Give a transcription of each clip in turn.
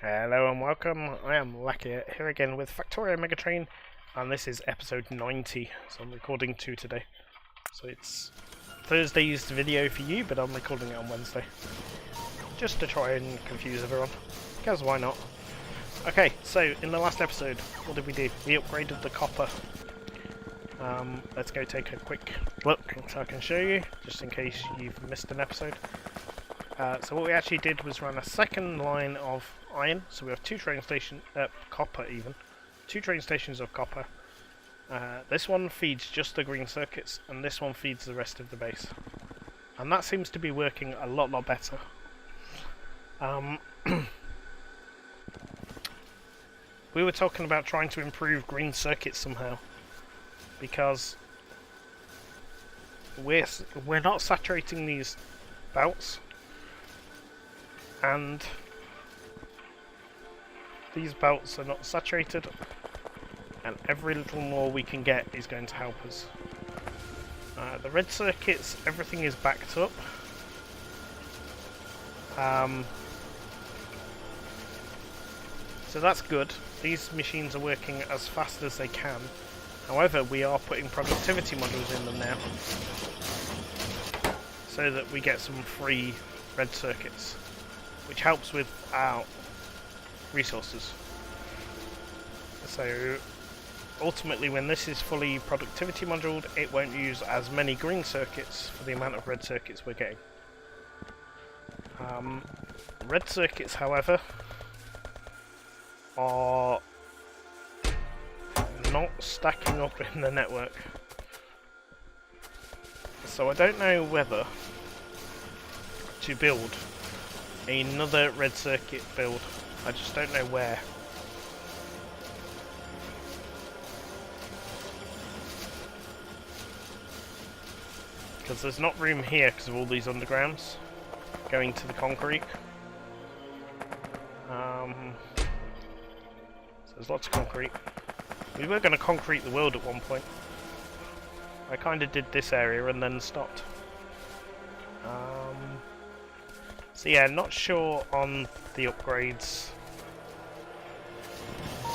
Hello and welcome, I am Lakea here again with Factorio Megatrain, and this is episode 90, so I'm recording 2 today. So it's Thursday's video for you, but I'm recording it on Wednesday. Just to try and confuse everyone, because why not? Okay, so in the last episode, what did we do? We upgraded the copper. Let's go take a quick look so I can show you, just in case you've missed an episode. So what we actually did was run a second line of iron, so we have two train stations, copper even, two train stations of copper. This one feeds just the green circuits, and this one feeds the rest of the base. And that seems to be working a lot better. We were talking about trying to improve green circuits somehow, because we're not saturating these belts. And these belts are not saturated, and every little more we can get is going to help us. The red circuits, everything is backed up. So that's good. These machines are working as fast as they can. However, we are putting productivity modules in them now, so that we get some free red circuits, which helps with our resources. So ultimately, when this is fully productivity moduled, it won't use as many green circuits for the amount of red circuits we're getting. Red circuits, however, are not stacking up in the network. So I don't know whether to build another red circuit build. I just don't know where. Because there's not room here because of all these undergrounds going to the concrete. So there's lots of concrete. We were going to concrete the world at one point. I kind of did this area and then stopped. So yeah, not sure on the upgrades,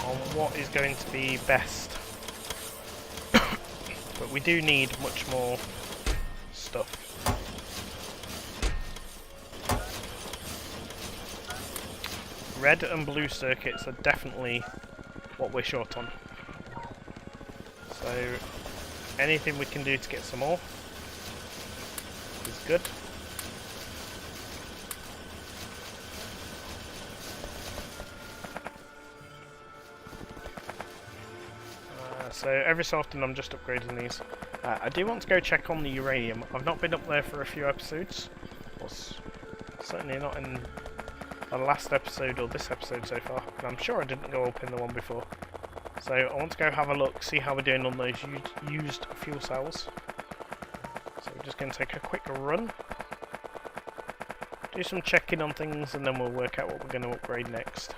on what is going to be best. But we do need much more stuff. Red and blue circuits are definitely what we're short on. So anything we can do to get some more is good. So every so often I'm just upgrading these. I do want to go check on the uranium. I've not been up there for a few episodes. Well, certainly not in the last episode or this episode so far. And I'm sure I didn't go up in the one before. So I want to go have a look, see how we're doing on those used fuel cells. So we're just going to take a quick run. Do some checking on things, and then we'll work out what we're going to upgrade next.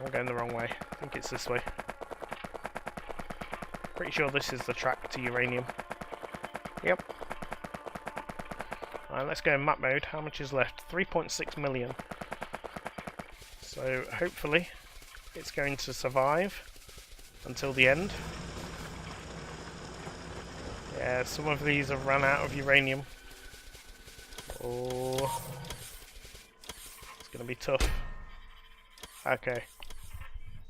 I'm going the wrong way. I think it's this way. Pretty sure this is the track to uranium. Yep. Alright, let's go in map mode. How much is left? 3.6 million. So hopefully it's going to survive until the end. Yeah, some of these have run out of uranium. Oh, it's going to be tough. Okay.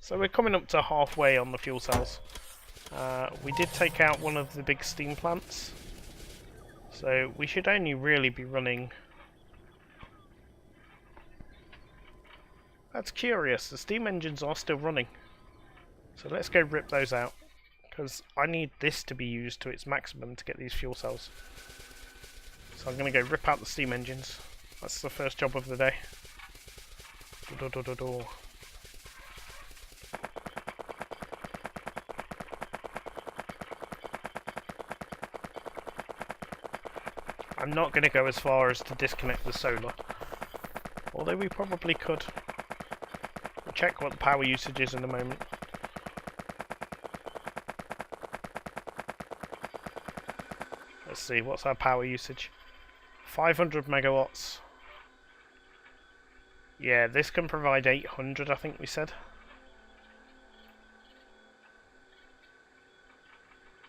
So we're coming up to halfway on the fuel cells. We did take out one of the big steam plants, so we should only really be running... That's curious, the steam engines are still running. So let's go rip those out, because I need this to be used to its maximum to get these fuel cells. So I'm going to go rip out the steam engines. That's the first job of the day. I'm not going to go as far as to disconnect the solar, although we probably could. We'll check what the power usage is in a moment. Let's see, what's our power usage? 500 megawatts. Yeah, this can provide 800, I think we said.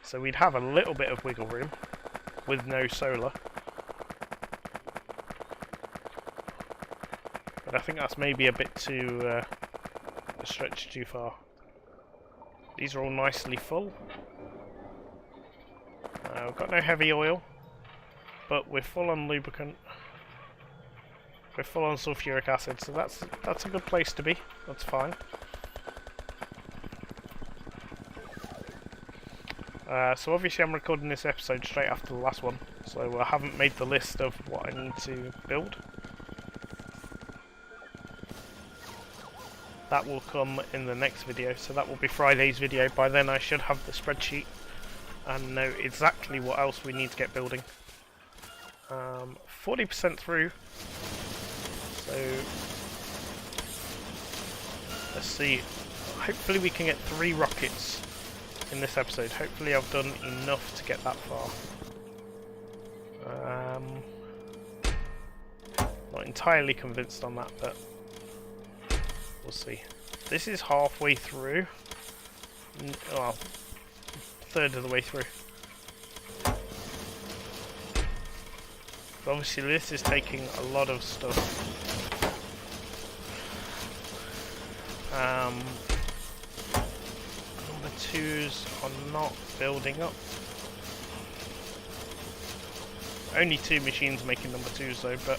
So we'd have a little bit of wiggle room with no solar. But I think that's maybe a bit too a stretch too far. These are all nicely full. We've got no heavy oil, but we're full on lubricant. We're full on sulfuric acid, so that's a good place to be. That's fine. So obviously I'm recording this episode straight after the last one, so I haven't made the list of what I need to build. That will come in the next video, so that will be Friday's video. By then I should have the spreadsheet and know exactly what else we need to get building. 40% through, so let's see, hopefully we can get 3 rockets in this episode. Hopefully I've done enough to get that far. Not entirely convinced on that, but we'll see. This is halfway through. Well, third of the way through. But obviously this is taking a lot of stuff. Number 2s are not building up. Only 2 machines making number 2s though, but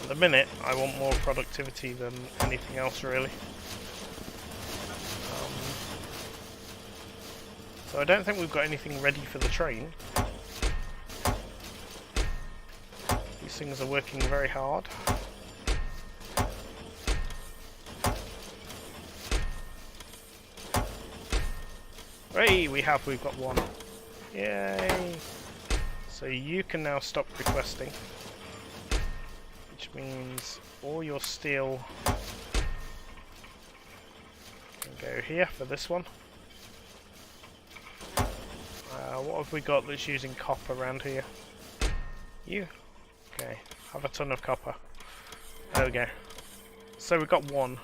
at the minute, I want more productivity than anything else, really. So I don't think we've got anything ready for the train. These things are working very hard. Hey, we've got one. Yay! So you can now stop requesting. Which means all your steel can go here for this one. What have we got that's using copper around here? You? Okay, have a ton of copper. There we go. So we've got one.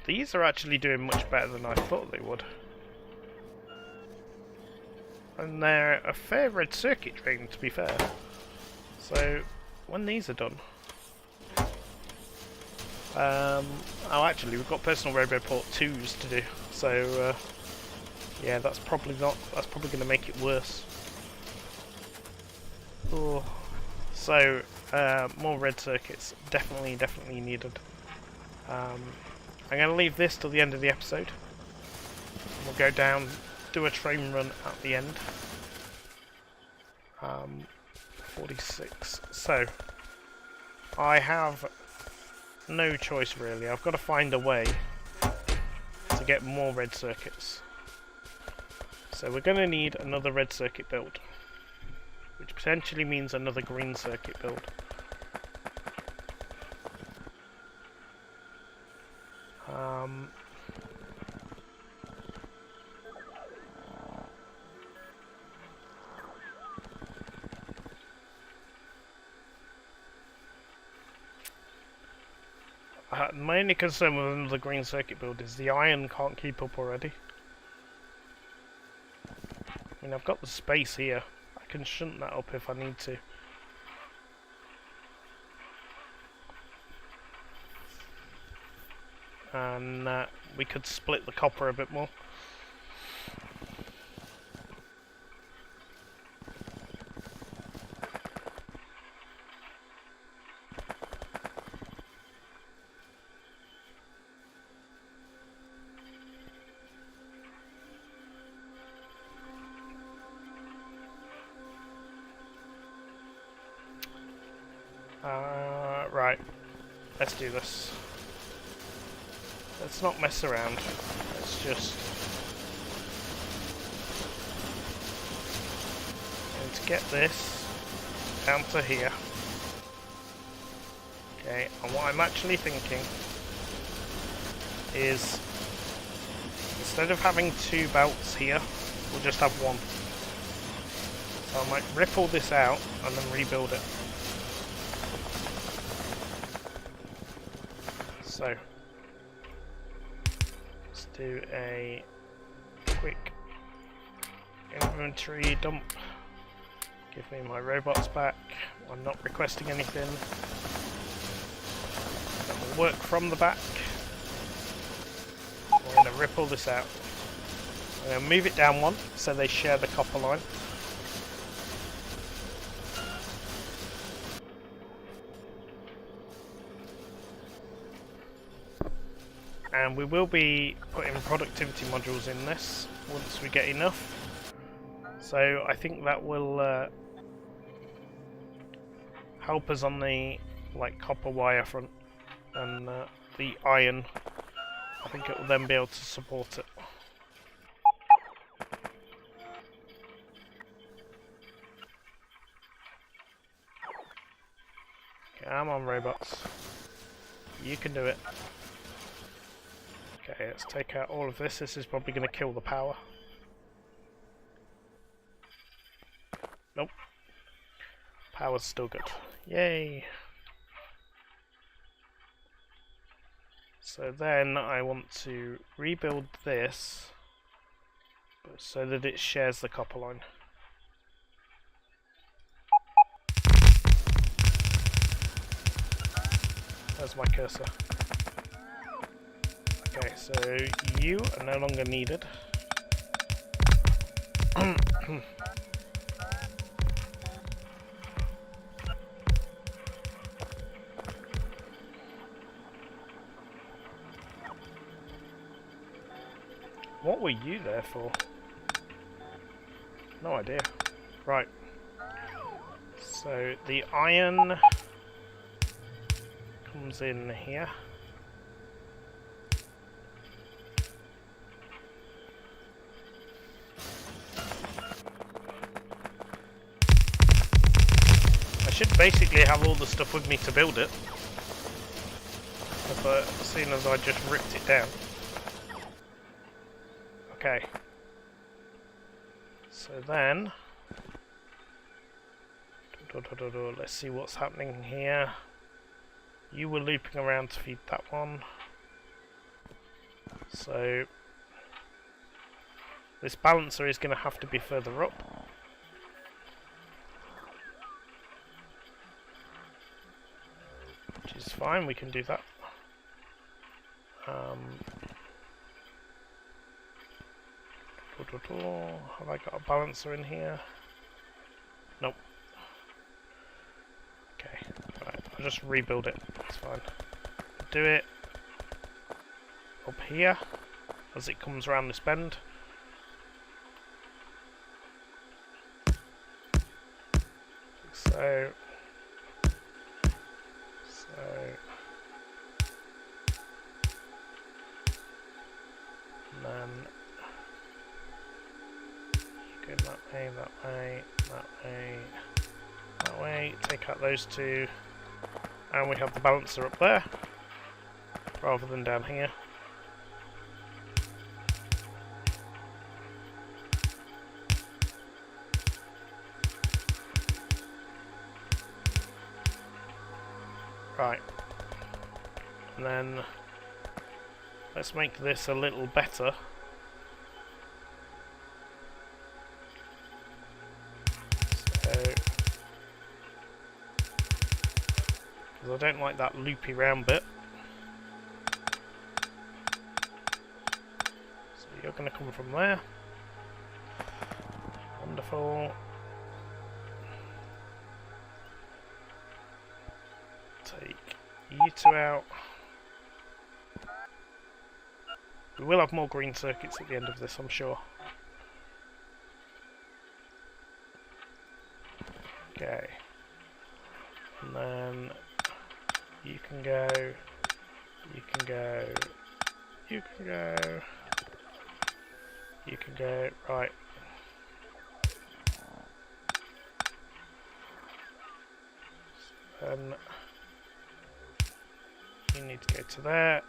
These are actually doing much better than I thought they would. And they're a fair red circuit train, to be fair. So, when these are done... oh, actually, we've got personal Roboport 2s to do. So, yeah, that's probably going to make it worse. Oh. So, more red circuits. Definitely needed. I'm going to leave this till the end of the episode. We'll go down, do a train run at the end. 46. So, I have no choice really. I've got to find a way to get more red circuits. So we're going to need another red circuit build, which potentially means another green circuit build. My only concern with another green circuit build is the iron can't keep up already. I mean, I've got the space here. I can shunt that up if I need to. And we could split the copper a bit more. Right, let's do this. Let's not mess around. Let's just... going to get this down to here. Okay, and what I'm actually thinking is instead of having 2 belts here, we'll just have 1. So I might rip all this out and then rebuild it. So let's do a quick inventory dump. Give me my robots back. I'm not requesting anything. That will work from the back. We're going to rip all this out. I'm going to move it down 1 so they share the copper line. And we will be putting productivity modules in this once we get enough. So I think that will help us on the copper wire front, and the iron. I think it will then be able to support it. Come on, robots. You can do it. Okay, let's take out all of this. This is probably going to kill the power. Nope. Power's still good. Yay! So then I want to rebuild this so that it shares the copper line. There's my cursor. Okay, so you are no longer needed. What were you there for? No idea. Right. So the iron comes in here. I should basically have all the stuff with me to build it, but as soon as I just ripped it down. Okay. So then, let's see what's happening here. You were looping around to feed that one. So this balancer is going to have to be further up. Which is fine, we can do that. Have I got a balancer in here? Nope. Okay, right, I'll just rebuild it, it's fine. Do it up here as it comes around this bend. So and then go that way, that way, that way, that way. Take out those 2, and we have the balancer up there rather than down here. Right, and then let's make this a little better. Because I don't like that loopy round bit. So you're going to come from there. Wonderful. Take you 2 out. We will have more green circuits at the end of this, I'm sure. Okay. And then you can go, you can go, you can go, you can go, right. Then you need to go to there,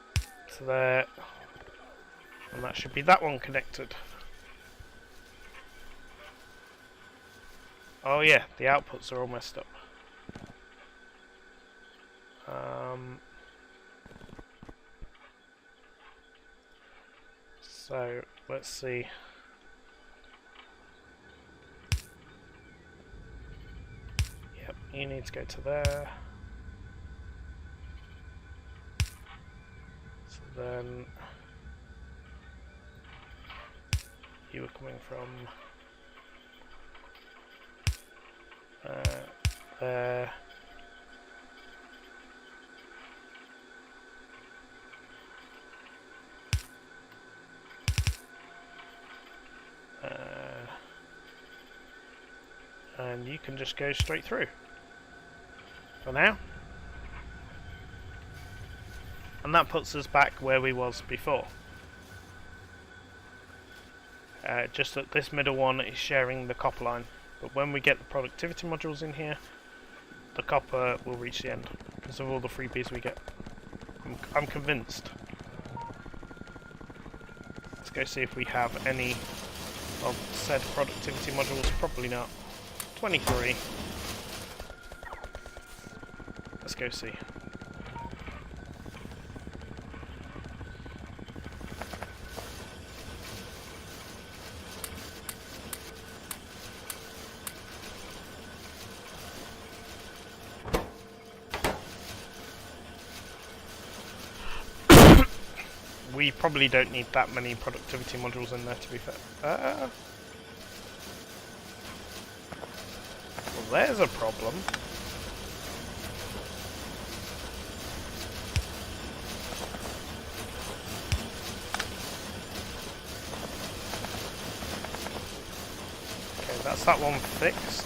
And that should be that one connected. Oh yeah, the outputs are all messed up. So, let's see. Yep, you need to go to there. So then you were coming from there. And you can just go straight through for now. And that puts us back where we was before. Just that this middle one is sharing the copper line. But when we get the productivity modules in here, the copper will reach the end because of all the freebies we get. I'm convinced. Let's go see if we have any of said productivity modules. Probably not. 23. Let's go see. We probably don't need that many productivity modules in there, to be fair. Well, there's a problem. Okay, that's that one fixed.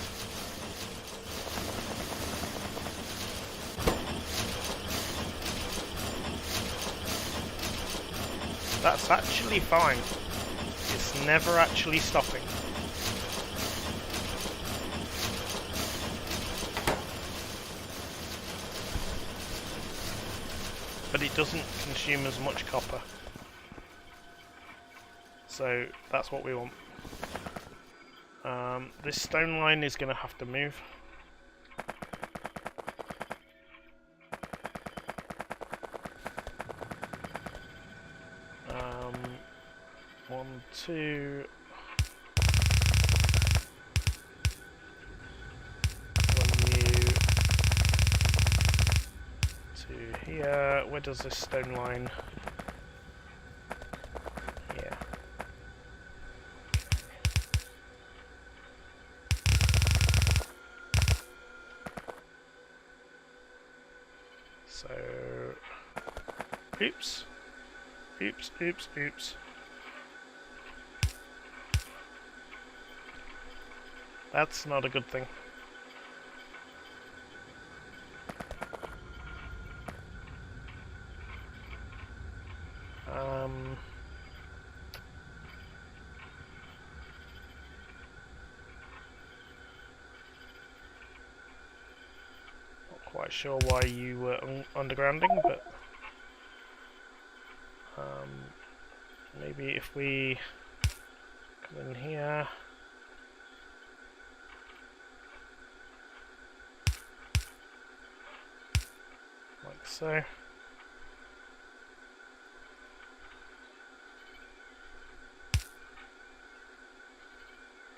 That's actually fine. It's never actually stopping. But it doesn't consume as much copper. So that's what we want. This stone line is going to have to move. One, two. One you to here. Where does this stone line? Here. So, oops. Oops, oops, oops. That's not a good thing. Not quite sure why you were undergrounding, but maybe if we come in here. Like so.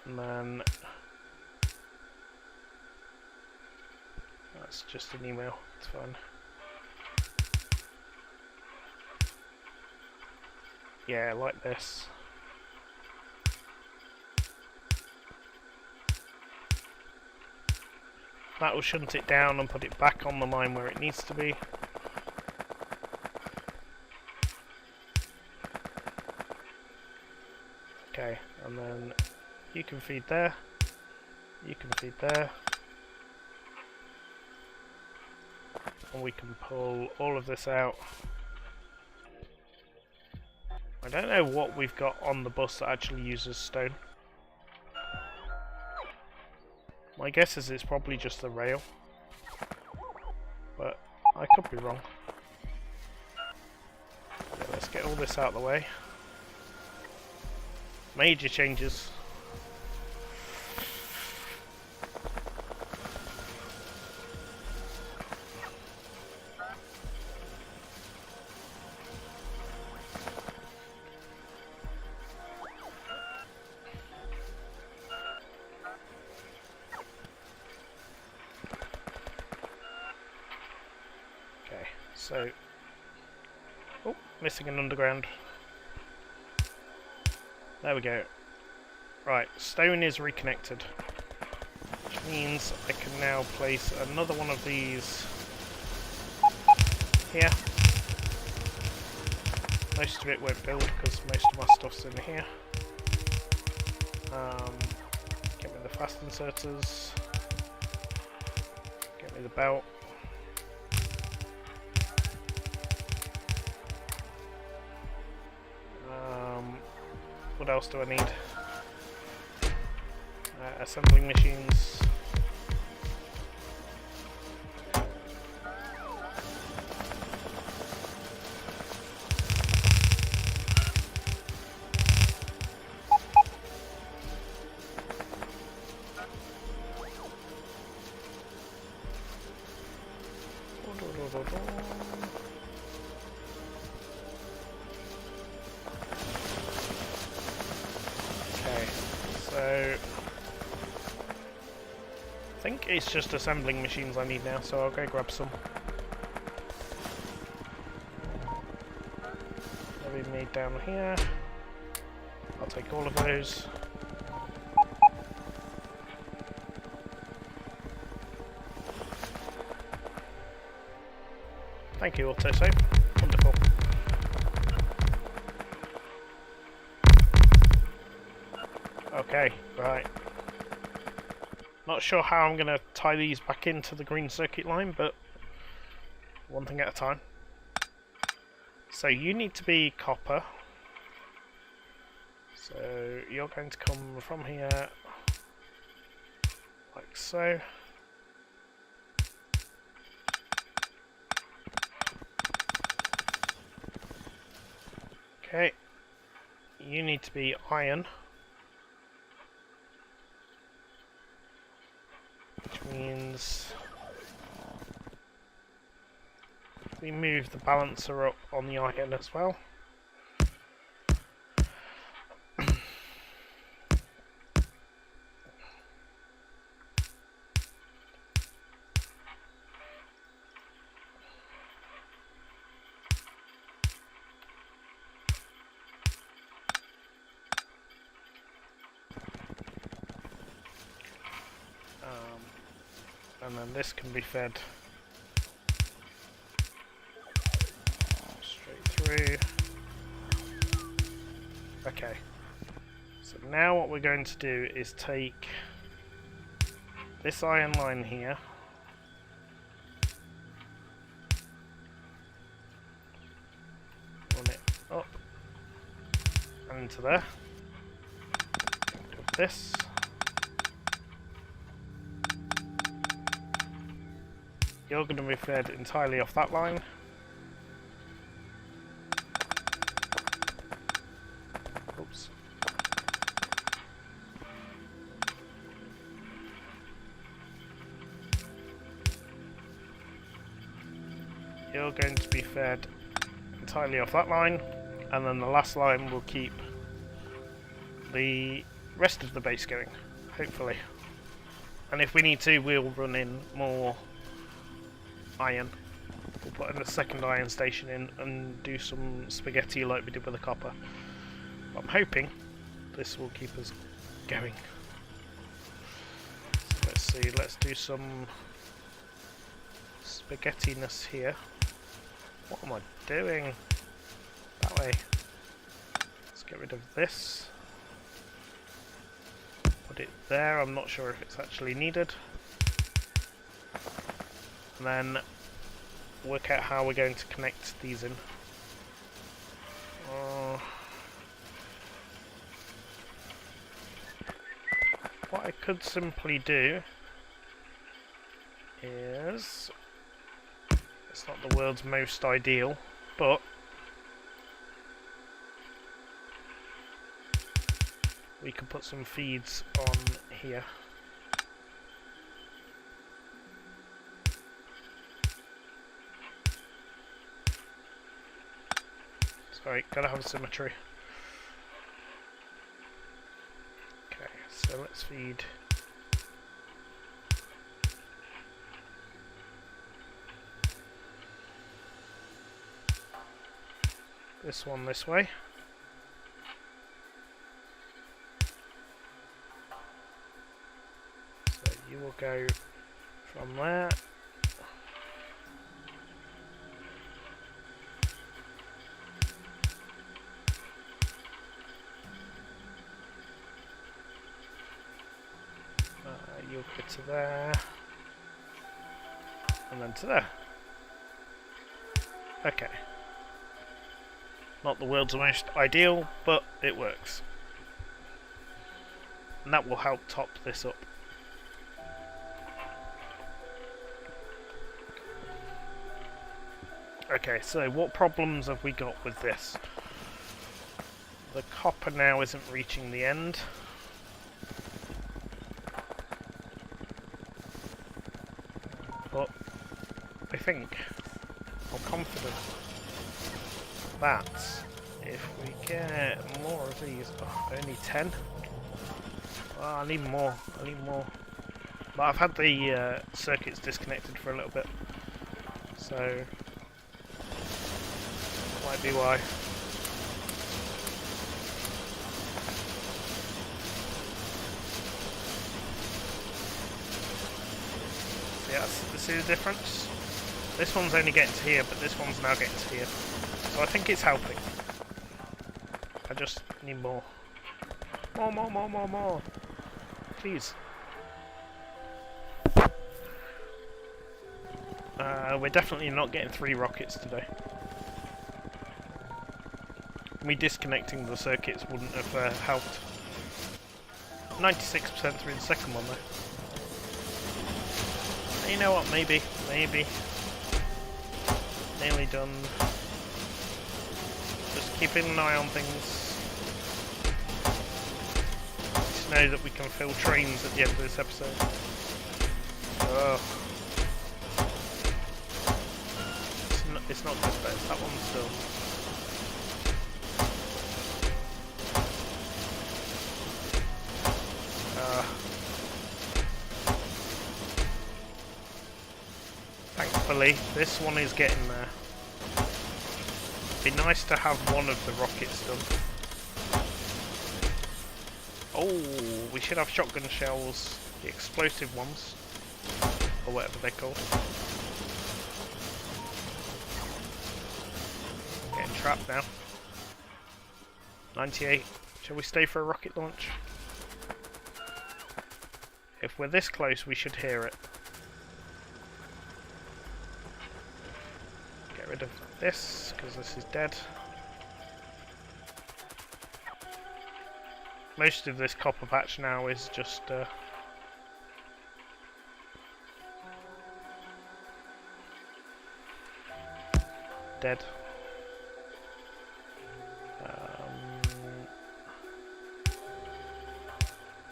And then that's just an email, it's fine. Yeah, like this. That will shunt it down and put it back on the line where it needs to be. Okay, and then you can feed there, you can feed there, and we can pull all of this out. I don't know what we've got on the bus that actually uses stone. My guess is it's probably just the rail, but I could be wrong. Okay, let's get all this out of the way. Major changes. Okay, so... Oh, missing an underground. There we go. Right, stone is reconnected. Which means I can now place another one of these here. Most of it won't build because most of my stuff's in here. Get me the fast inserters. Get me the belt. What else do I need? Assembling machines. Okay, so I think it's just assembling machines I need now, so I'll go grab some. What we need down here. I'll take all of those. Thank you, autosave. Wonderful. Okay, right. Not sure how I'm going to tie these back into the green circuit line, but one thing at a time. So you need to be copper. So you're going to come from here, like so. Okay, you need to be iron, which means we move the balancer up on the iron as well. And then this can be fed straight through. Okay, so now what we're going to do is take this iron line here, run it up and into there, do this. You're going to be fed entirely off that line. Oops. You're going to be fed entirely off that line, and then the last line will keep the rest of the base going, hopefully. And if we need to, we'll run in more iron. We'll put in a second iron station in and do some spaghetti like we did with the copper. I'm hoping this will keep us going. So let's see, let's do some spaghetti-ness here. What am I doing? That way. Let's get rid of this. Put it there, I'm not sure if it's actually needed. And then work out how we're going to connect these in. What I could simply do is, it's not the world's most ideal, but we can put some feeds on here. Sorry, gotta have symmetry. Okay, so let's feed. This one this way. So you will go from there. You'll go to there. And then to there. Okay. Not the world's most ideal, but it works. And that will help top this up. Okay, so what problems have we got with this? The copper now isn't reaching the end. But I think, I'm confident that if we get more of these, only 10. Oh, I need more. I need more. But I've had the circuits disconnected for a little bit, so might be why. Yeah, see the difference? This one's only getting to here, but this one's now getting to here. So I think it's helping. I just need more. More. Please. We're definitely not getting 3 rockets today. Me disconnecting the circuits wouldn't have helped. 96% through the second one though. You know what, maybe. Nearly done. Just keeping an eye on things. Just know that we can fill trains at the end of this episode. Oh. It's not good, but it's that one still. Thankfully, this one is getting there. It'd be nice to have one of the rockets done. Oh, we should have shotgun shells, the explosive ones, or whatever they're called. Getting trapped now. 98. Shall we stay for a rocket launch? If we're this close, we should hear it. Get rid of this, because this is dead. Most of this copper patch now is just dead.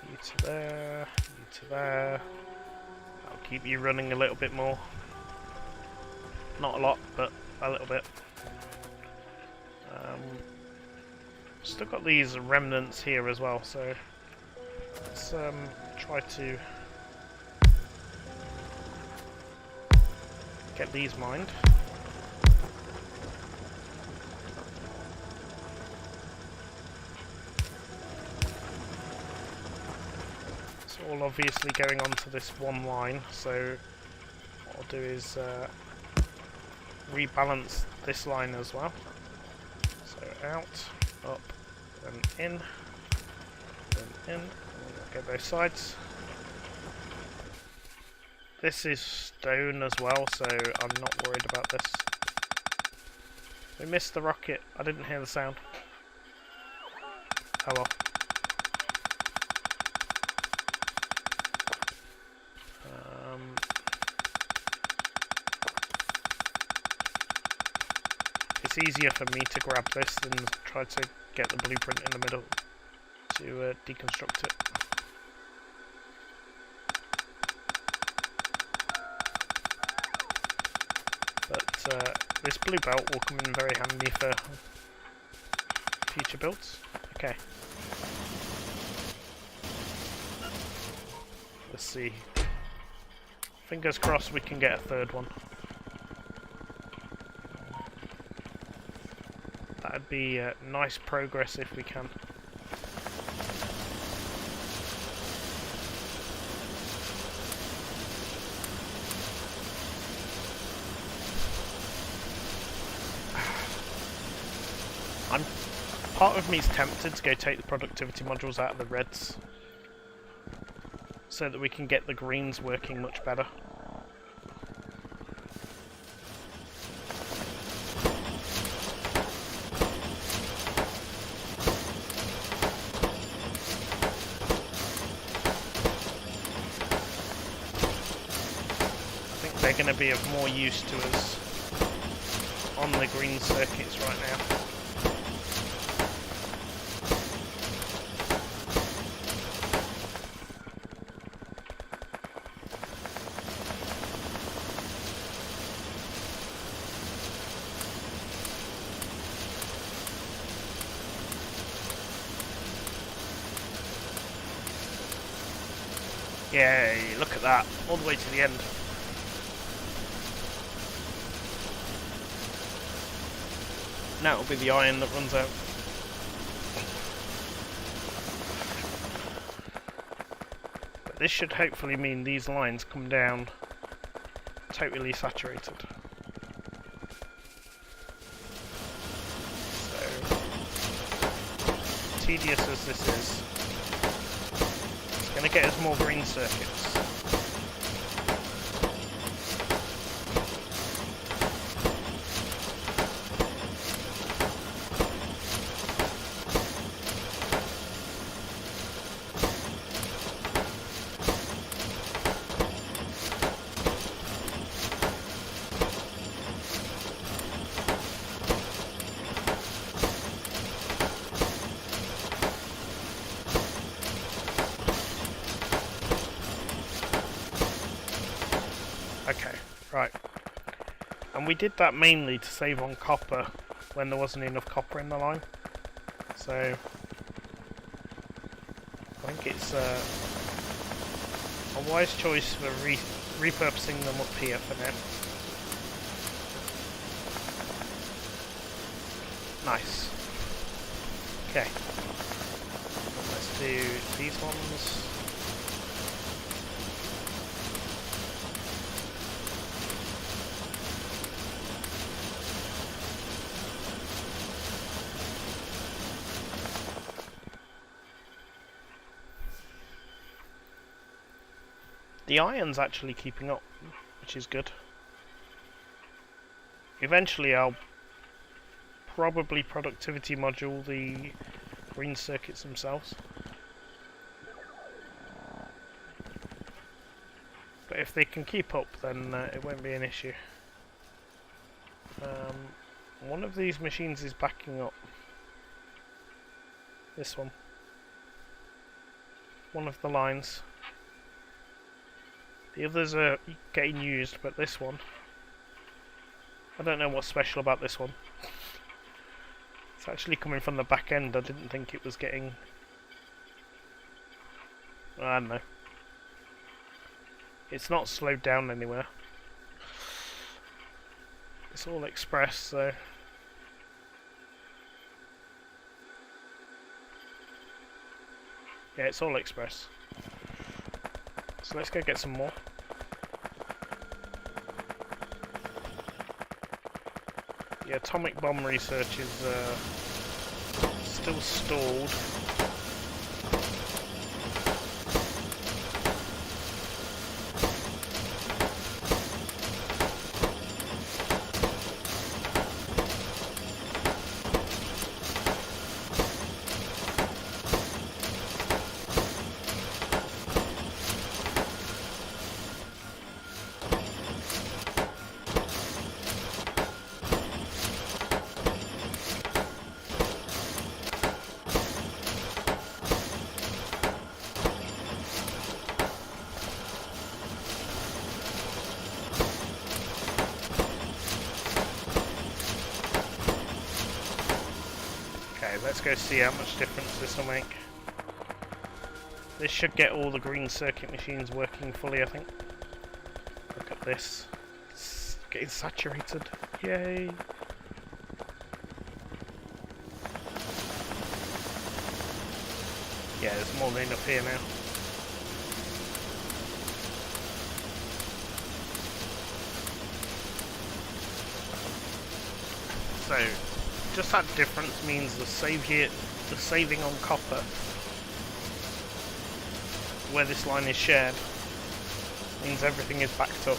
You to there, you to there. I'll keep you running a little bit more. Not a lot, but a little bit. Still got these remnants here as well, so let's try to get these mined. It's all obviously going onto this one line, so what I'll do is rebalance this line as well. So out, up, then in, and we'll get both sides. This is stone as well, so I'm not worried about this. We missed the rocket. I didn't hear the sound. Oh well. It's easier for me to grab this than try to get the blueprint in the middle. to deconstruct it. But this blue belt will come in very handy for future builds. Okay. Let's see. Fingers crossed we can get a third one. That'd be nice progress if we can. Part of me is tempted to go take the productivity modules out of the reds so that we can get the greens working much better. I think they're going to be of more use to us on the green circuits right now. Yay, look at that, all the way to the end. Now it'll be the iron that runs out. But this should hopefully mean these lines come down totally saturated. So, tedious as this is, going to get us more green circuits. Okay, right. And we did that mainly to save on copper when there wasn't enough copper in the line. So I think it's a wise choice for repurposing them up here for now. Nice. Okay. Let's do these ones. The iron's actually keeping up, which is good. Eventually I'll probably productivity module the green circuits themselves. But if they can keep up, then it won't be an issue. One of these machines is backing up. This one. One of the lines. The others are getting used, but this one, I don't know what's special about this one. It's actually coming from the back end. I didn't think it was getting... I don't know. It's not slowed down anywhere. It's all express, so... yeah, it's all express. So let's go get some more. The atomic bomb research is still stalled. let's go see how much difference this will make. This should get all the green circuit machines working fully, I think. Look at this. It's getting saturated. Yay! Yeah, there's more than enough here now. So, just that difference means the saving on copper, where this line is shared, means everything is backed up.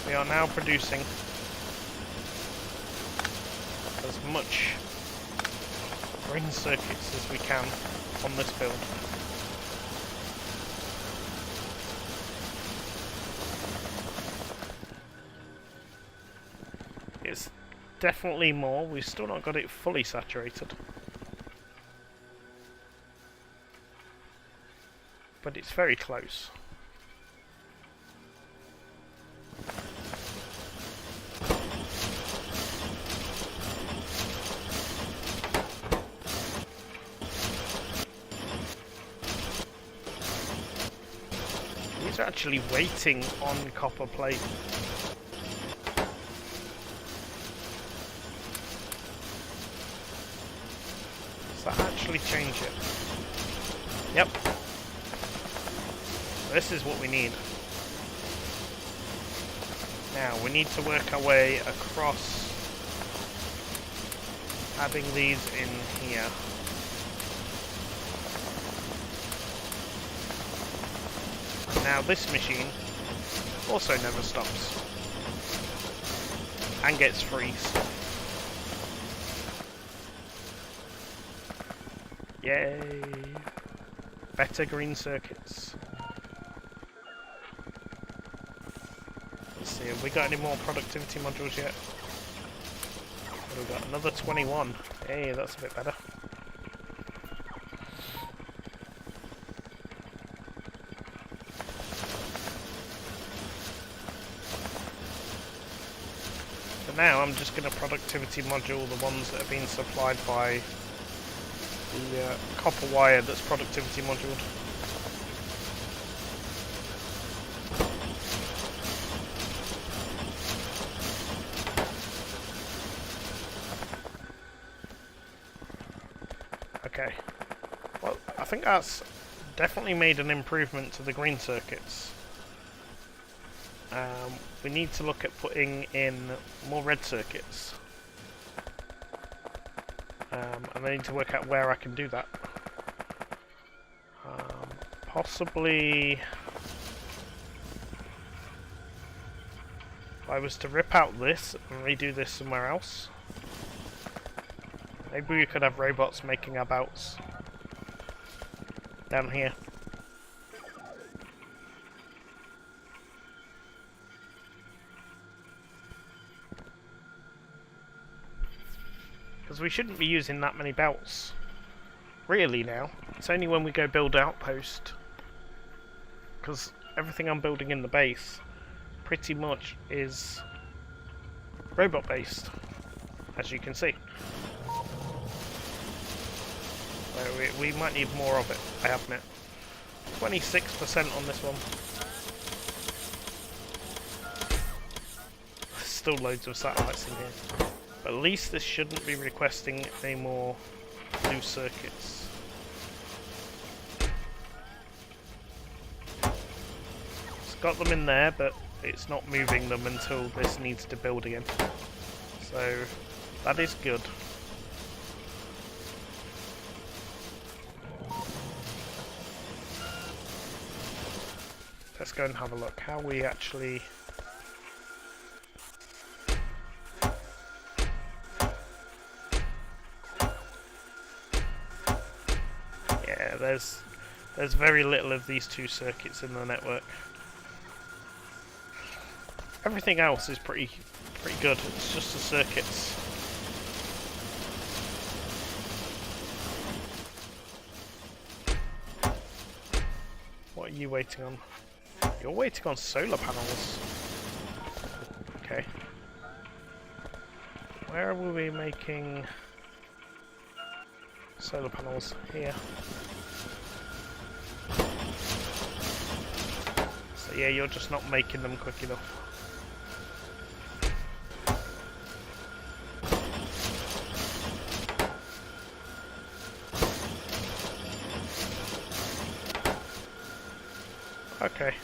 We are now producing as much green circuits as we can on this build. It's definitely more. We've still not got it fully saturated, but it's very close. These are actually waiting on copper plate. Does that actually change it? Yep. This is what we need. Now we need to work our way across, adding these in here. Now this machine also never stops and gets freeze. Yay! Better green circuits. Let's see, have we got any more productivity modules yet? We've got another 21. Hey, that's a bit better. So now I'm just going to productivity module the ones that have been supplied by the copper wire that's productivity moduled. Okay, well I think that's definitely made an improvement to the green circuits. We need to look at putting in more red circuits. And I need to work out where I can do that. Possibly, if I was to rip out this and redo this somewhere else, maybe we could have robots making our belts down here. Because we shouldn't be using that many belts, really now. It's only when we go build outpost, because everything I'm building in the base pretty much is robot based, as you can see. So we might need more of it, I admit. 26% on this one. There's still loads of satellites in here. But at least this shouldn't be requesting any more blue circuits. It's got them in there, but it's not moving them until this needs to build again. So that is good. Let's go and have a look how we actually... Yeah, there's very little of these two circuits in the network. Everything else is pretty good. It's just the circuits. What are you waiting on? You're waiting on solar panels. Okay. Where will we be making solar panels? Here. So yeah, you're just not making them quick enough. Okay.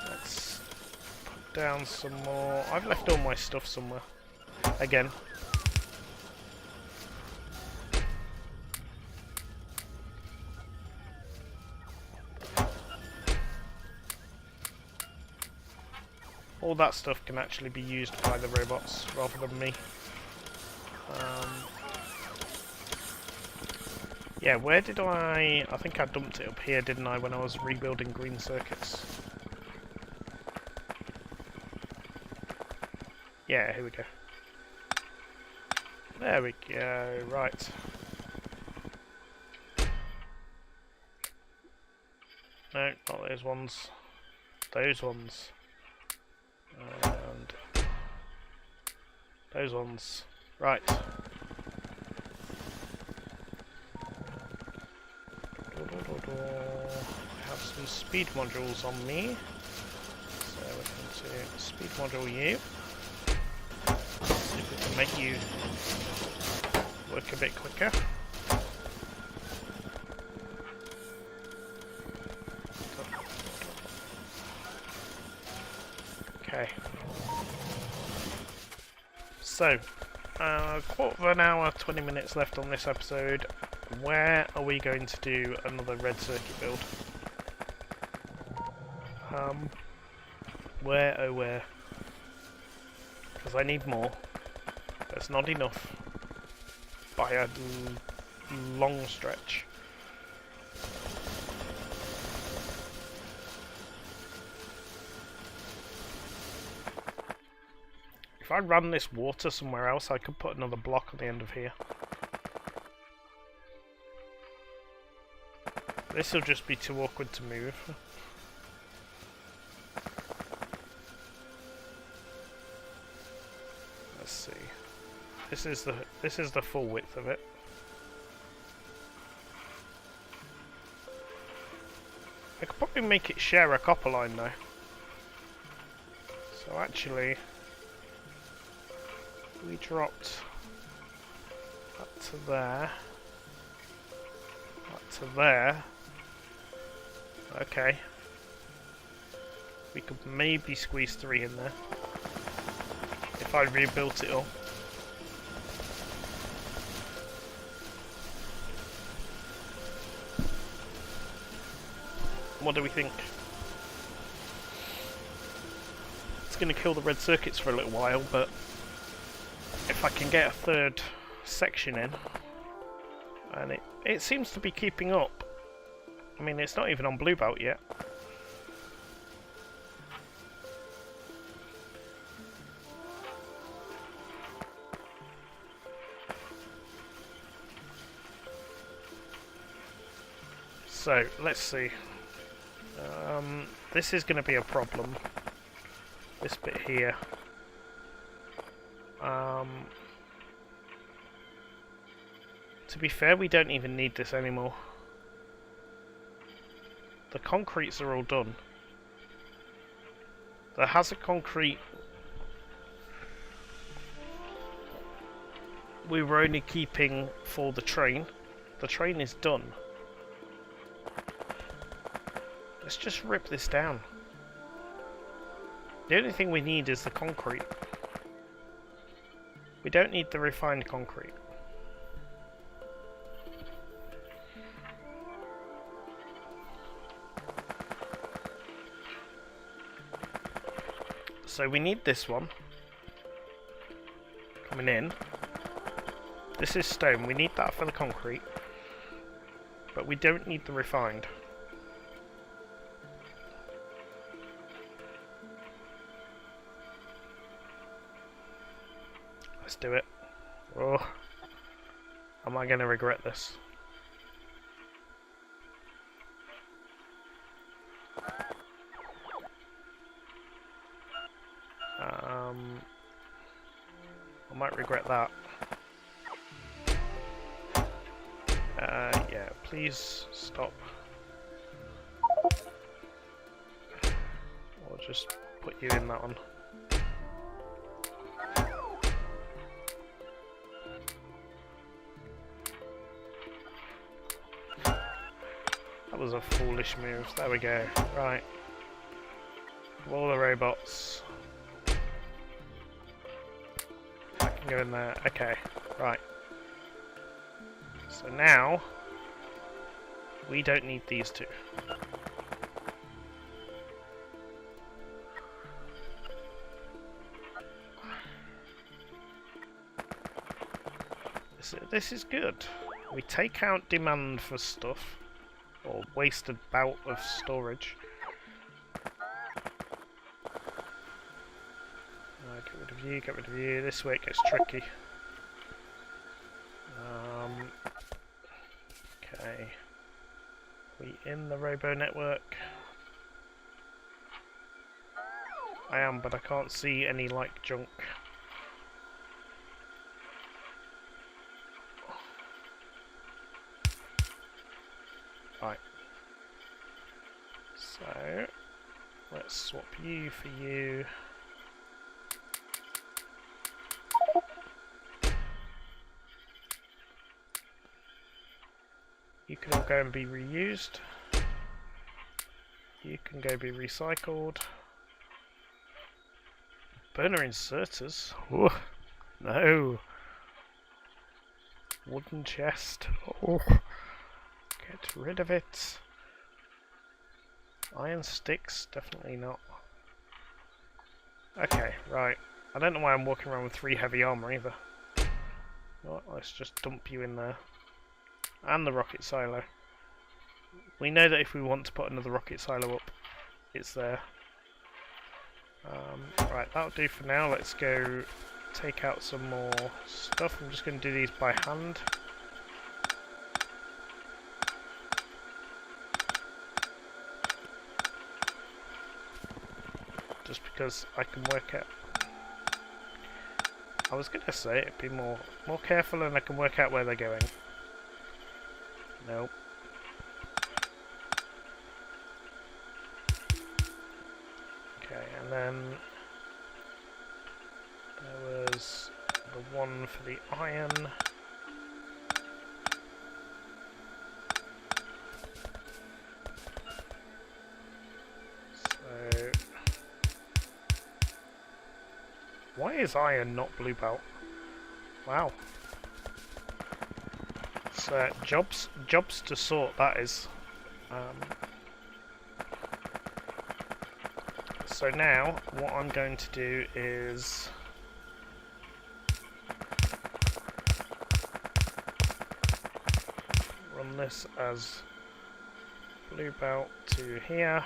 Let's put down some more. I've left all my stuff somewhere. Again. All that stuff can actually be used by the robots rather than me. Yeah, where did I think I dumped it up here, didn't I, when I was rebuilding green circuits? Yeah, here we go. There we go, right. No, not those ones. Those ones. And those ones. Right. I have some speed modules on me. So we're going to speed module you. See if we can make you work a bit quicker. Okay. So, quarter of an hour, 20 minutes left on this episode. Where are we going to do another red circuit build? Where, oh where? Because I need more. There's not enough by a long stretch. If I run this water somewhere else, I could put another block on the end of here. This will just be too awkward to move. Let's see. This is the full width of it. I could probably make it share a copper line though. So actually, we dropped that to there, that to there. Okay. We could maybe squeeze 3 in there if I rebuilt it all. What do we think? It's going to kill the red circuits for a little while, but if I can get a third section in, and it seems to be keeping up. I mean, it's not even on blue belt yet. So, let's see. This is going to be a problem. This bit here. To be fair, we don't even need this anymore. The concretes are all done. The hazard concrete we were only keeping for the train. The train is done. Let's just rip this down. The only thing we need is the concrete. We don't need the refined concrete. So we need this one coming in. This is stone. We need that for the concrete. But we don't need the refined. Let's do it. Oh. Am I going to regret this? I might regret that. Yeah, please stop. Or just put you in that one. That was a foolish move. There we go. Right. All the robots. I can go in there. Okay. Right. So now we don't need these two. This is good. We take out demand for stuff, or wasted bout of storage. Get rid of you, get rid of you. This way it gets tricky. Okay. We in the robo network? I am, but I can't see any like junk. Right. So let's swap you for you. You can all go and be reused. You can go be recycled. Burner inserters? Ooh, no. Wooden chest. Oh, get rid of it. Iron sticks? Definitely not. Okay, right. I don't know why I'm walking around with 3 heavy armor either. Well, let's just dump you in there. And the rocket silo. We know that if we want to put another rocket silo up, it's there. Right, that'll do for now. Let's go take out some more stuff. I'm just going to do these by hand. Just because I can work out. I was going to say it'd be more careful and I can work out where they're going. Nope. Okay, and then there was the one for the iron. So, why is iron not blue belt? Wow. Jobs to sort, that is. So now, what I'm going to do is run this as blue belt to here.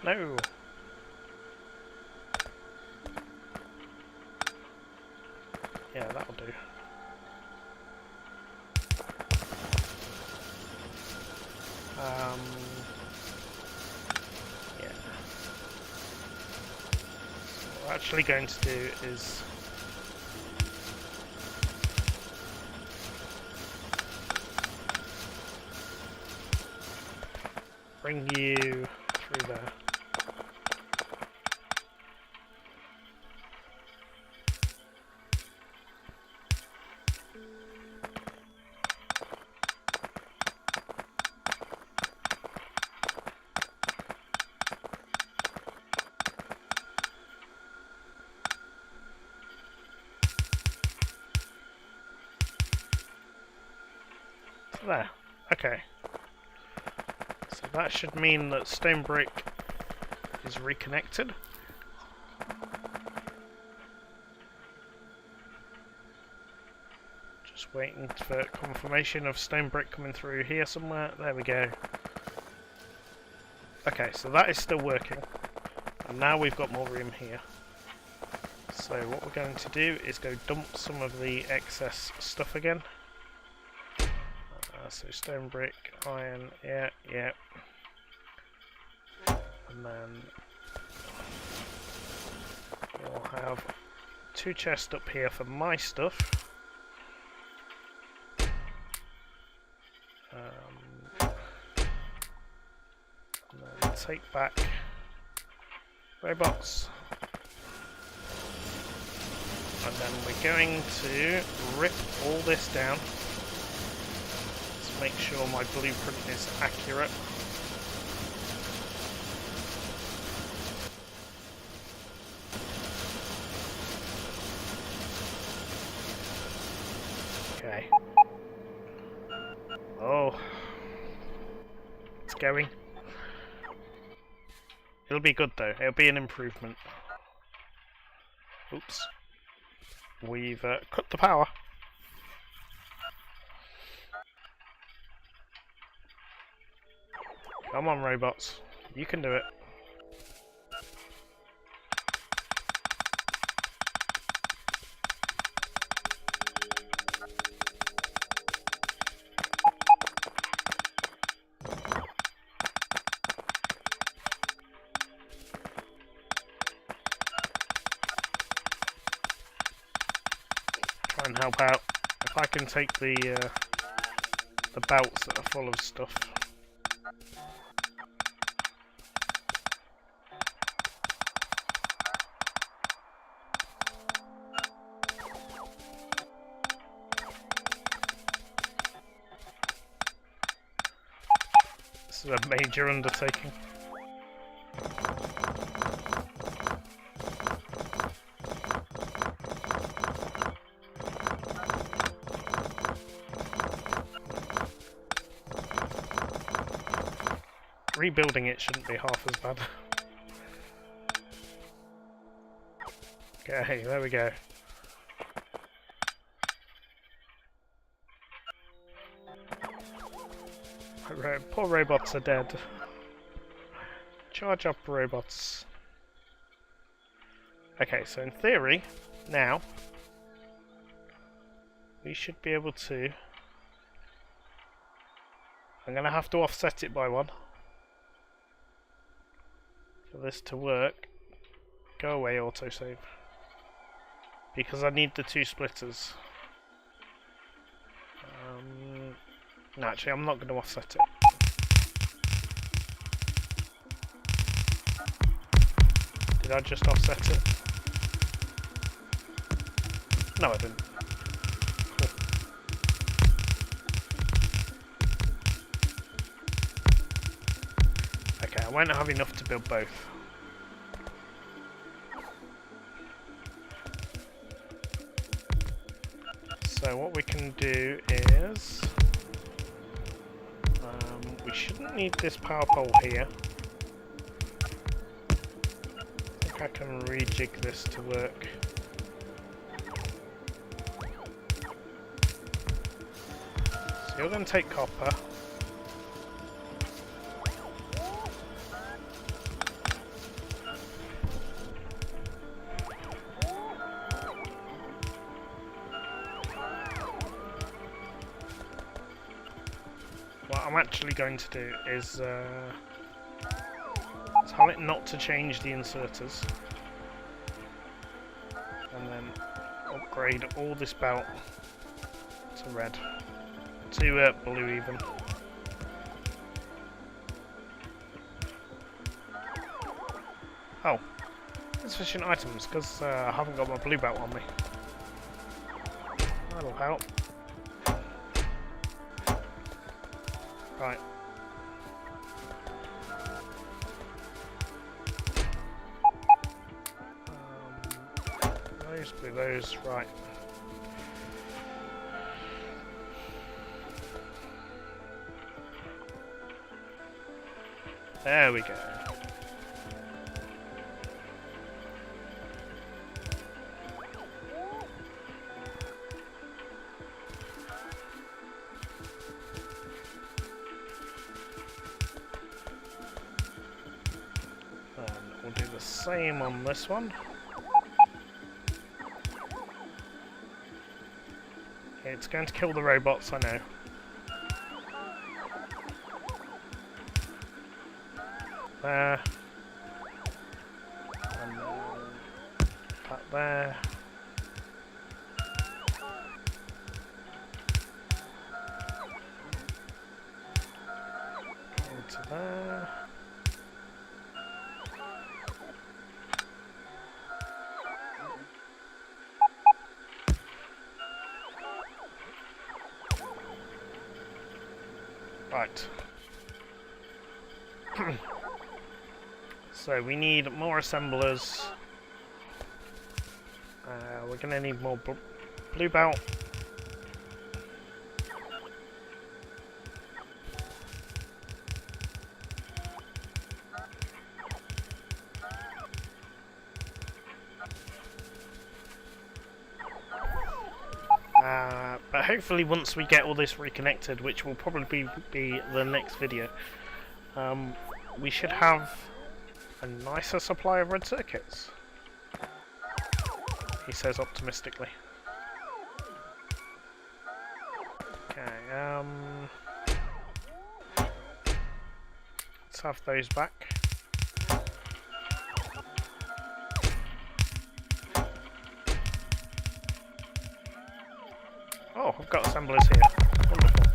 No. Yeah, that'll do. Yeah. So what we're actually going to do is bring you through there. There. Okay. So that should mean that stone brick is reconnected. Just waiting for confirmation of stone brick coming through here somewhere. There we go. Okay, so that is still working. And now we've got more room here. So what we're going to do is go dump some of the excess stuff again. So stone, brick, iron, yeah. And then we'll have 2 chests up here for my stuff. And then take back robots. And then we're going to rip all this down. Let's make sure my blueprint is accurate. Okay. Oh. It's going. It'll be good though. It'll be an improvement. Oops. We've cut the power. Come on, robots. You can do it. Try and help out. If I can take the belts that are full of stuff. This is a major undertaking. Rebuilding it shouldn't be half as bad. Okay, there we go. Poor robots are dead. Charge up, robots. Okay, so in theory, now, we should be able to... I'm going to have to offset it by 1. For this to work. Go away, autosave. Because I need the 2 splitters. No, actually, I'm not going to offset it. Did I just offset it? No, I didn't. Cool. Okay, I won't have enough to build both. So what we can do is... we shouldn't need this power pole here. I think I can rejig this to work. So you're going to take copper. What I'm actually going to do is tell it not to change the inserters, and then upgrade all this belt to red, to blue even. Oh, insufficient items because I haven't got my blue belt on me. That'll help. Right. Those, right. There we go. We'll do the same on this one. It's going to kill the robots, I know. There. And that there. Into there. Right. So we need more assemblers. We're going to need more blue belt. But hopefully once we get all this reconnected, which will probably be the next video, we should have a nicer supply of red circuits. He says optimistically. Okay, let's have those back. Oh, I've got assemblers here. Wonderful.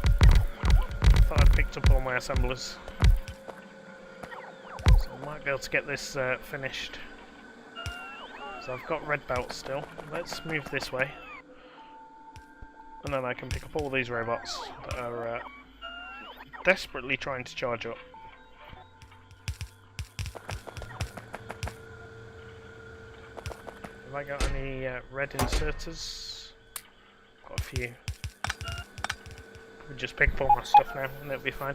Thought I'd picked up all my assemblers. So I might be able to get this finished. So I've got red belts still. Let's move this way. And then I can pick up all these robots that are desperately trying to charge up. Have I got any red inserters? Got a few. We'll just pick up all my stuff now and it'll be fine.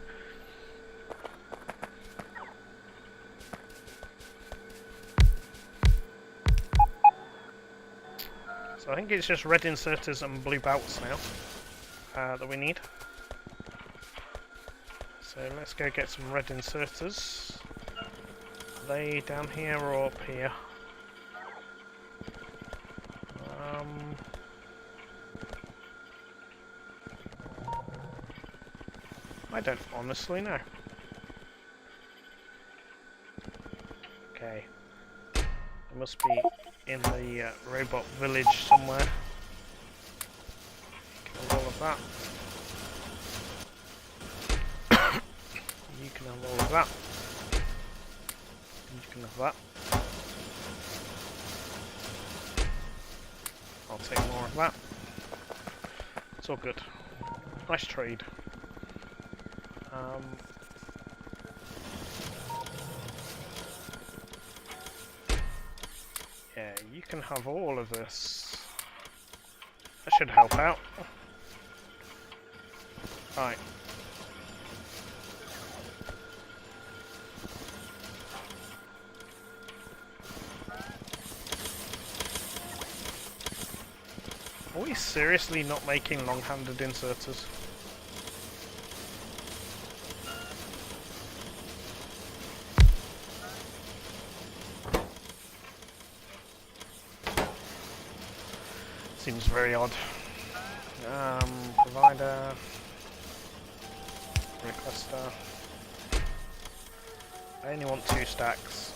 So I think it's just red inserters and blue belts now that we need. So let's go get some red inserters. Are they down here or up here? I don't honestly know. Okay. It must be in the robot village somewhere. Can have all of that. You can have all of that. You can have that. I'll take more of that. It's all good. Nice trade. Yeah, you can have all of this. That should help out. Right. Are we seriously not making long-handed inserters? Seems very odd. Provider, requester. I only want 2 stacks.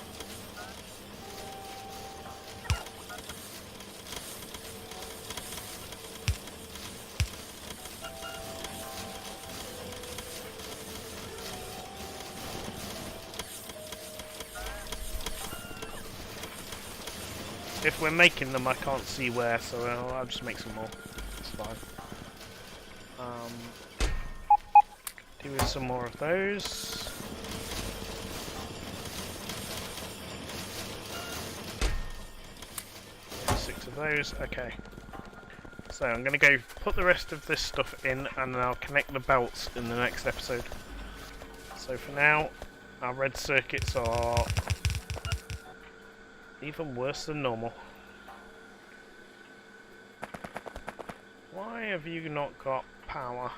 If we're making them, I can't see where, so I'll just make some more. It's fine. Do with some more of those. 6 of those. Okay. So I'm going to go put the rest of this stuff in, and then I'll connect the belts in the next episode. So for now, our red circuits are even worse than normal. Why have you not got power?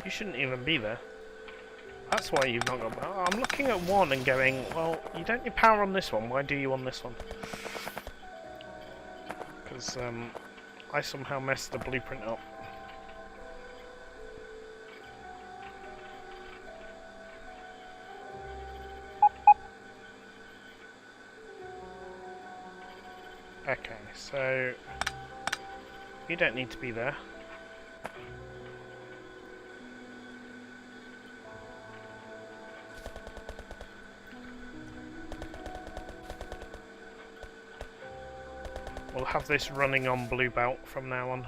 You shouldn't even be there. That's why you've not got power. I'm looking at one and going, well, you don't need power on this one. Why do you on this one? Because I somehow messed the blueprint up. Okay, so you don't need to be there. We'll have this running on blue belt from now on.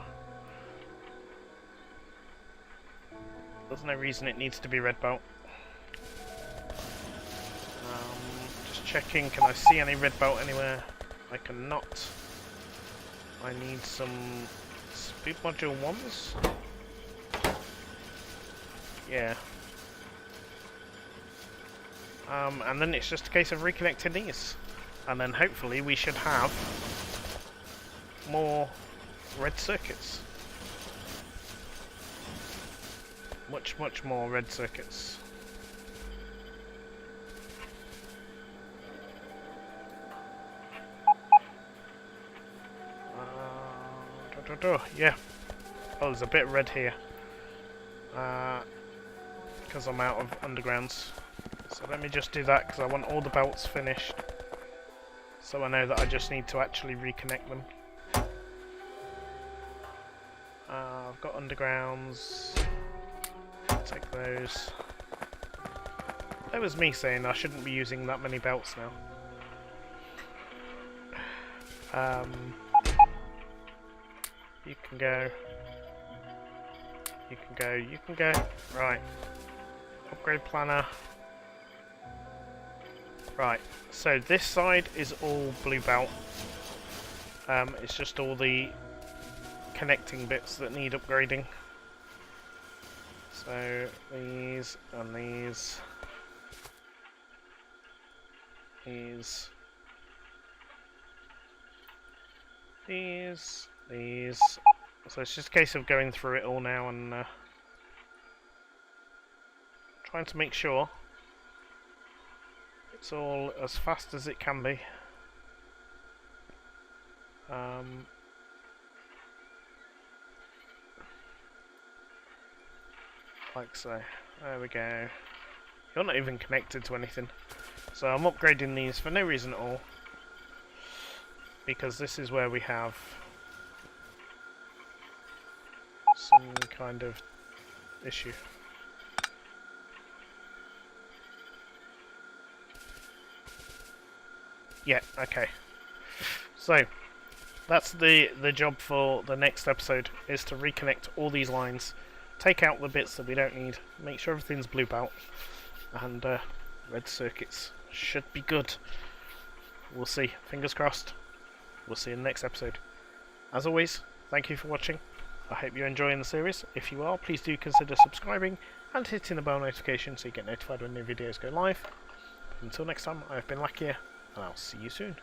There's no reason it needs to be red belt. Just checking, can I see any red belt anywhere? I cannot. I need some speed module 1s. Yeah. And then it's just a case of reconnecting these. And then hopefully we should have more red circuits. Much more red circuits. Yeah. Oh, there's a bit red here. Because I'm out of undergrounds. So let me just do that because I want all the belts finished. So I know that I just need to actually reconnect them. I've got undergrounds. I'll take those. That was me saying I shouldn't be using that many belts now. You can go. You can go. You can go. Right. Upgrade planner. Right. So this side is all blue belt. It's just all the connecting bits that need upgrading. So these and these. These. So it's just a case of going through it all now and trying to make sure it's all as fast as it can be. Like so. There we go. You're not even connected to anything. So I'm upgrading these for no reason at all. Because this is where we have some kind of issue. Yeah, okay. So that's the job for the next episode, is to reconnect all these lines, take out the bits that we don't need, make sure everything's blue belt, and red circuits should be good. We'll see. Fingers crossed. We'll see you in the next episode. As always, thank you for watching. I hope you're enjoying the series. If you are, please do consider subscribing and hitting the bell notification so you get notified when new videos go live. Until next time, I've been Lakea, and I'll see you soon.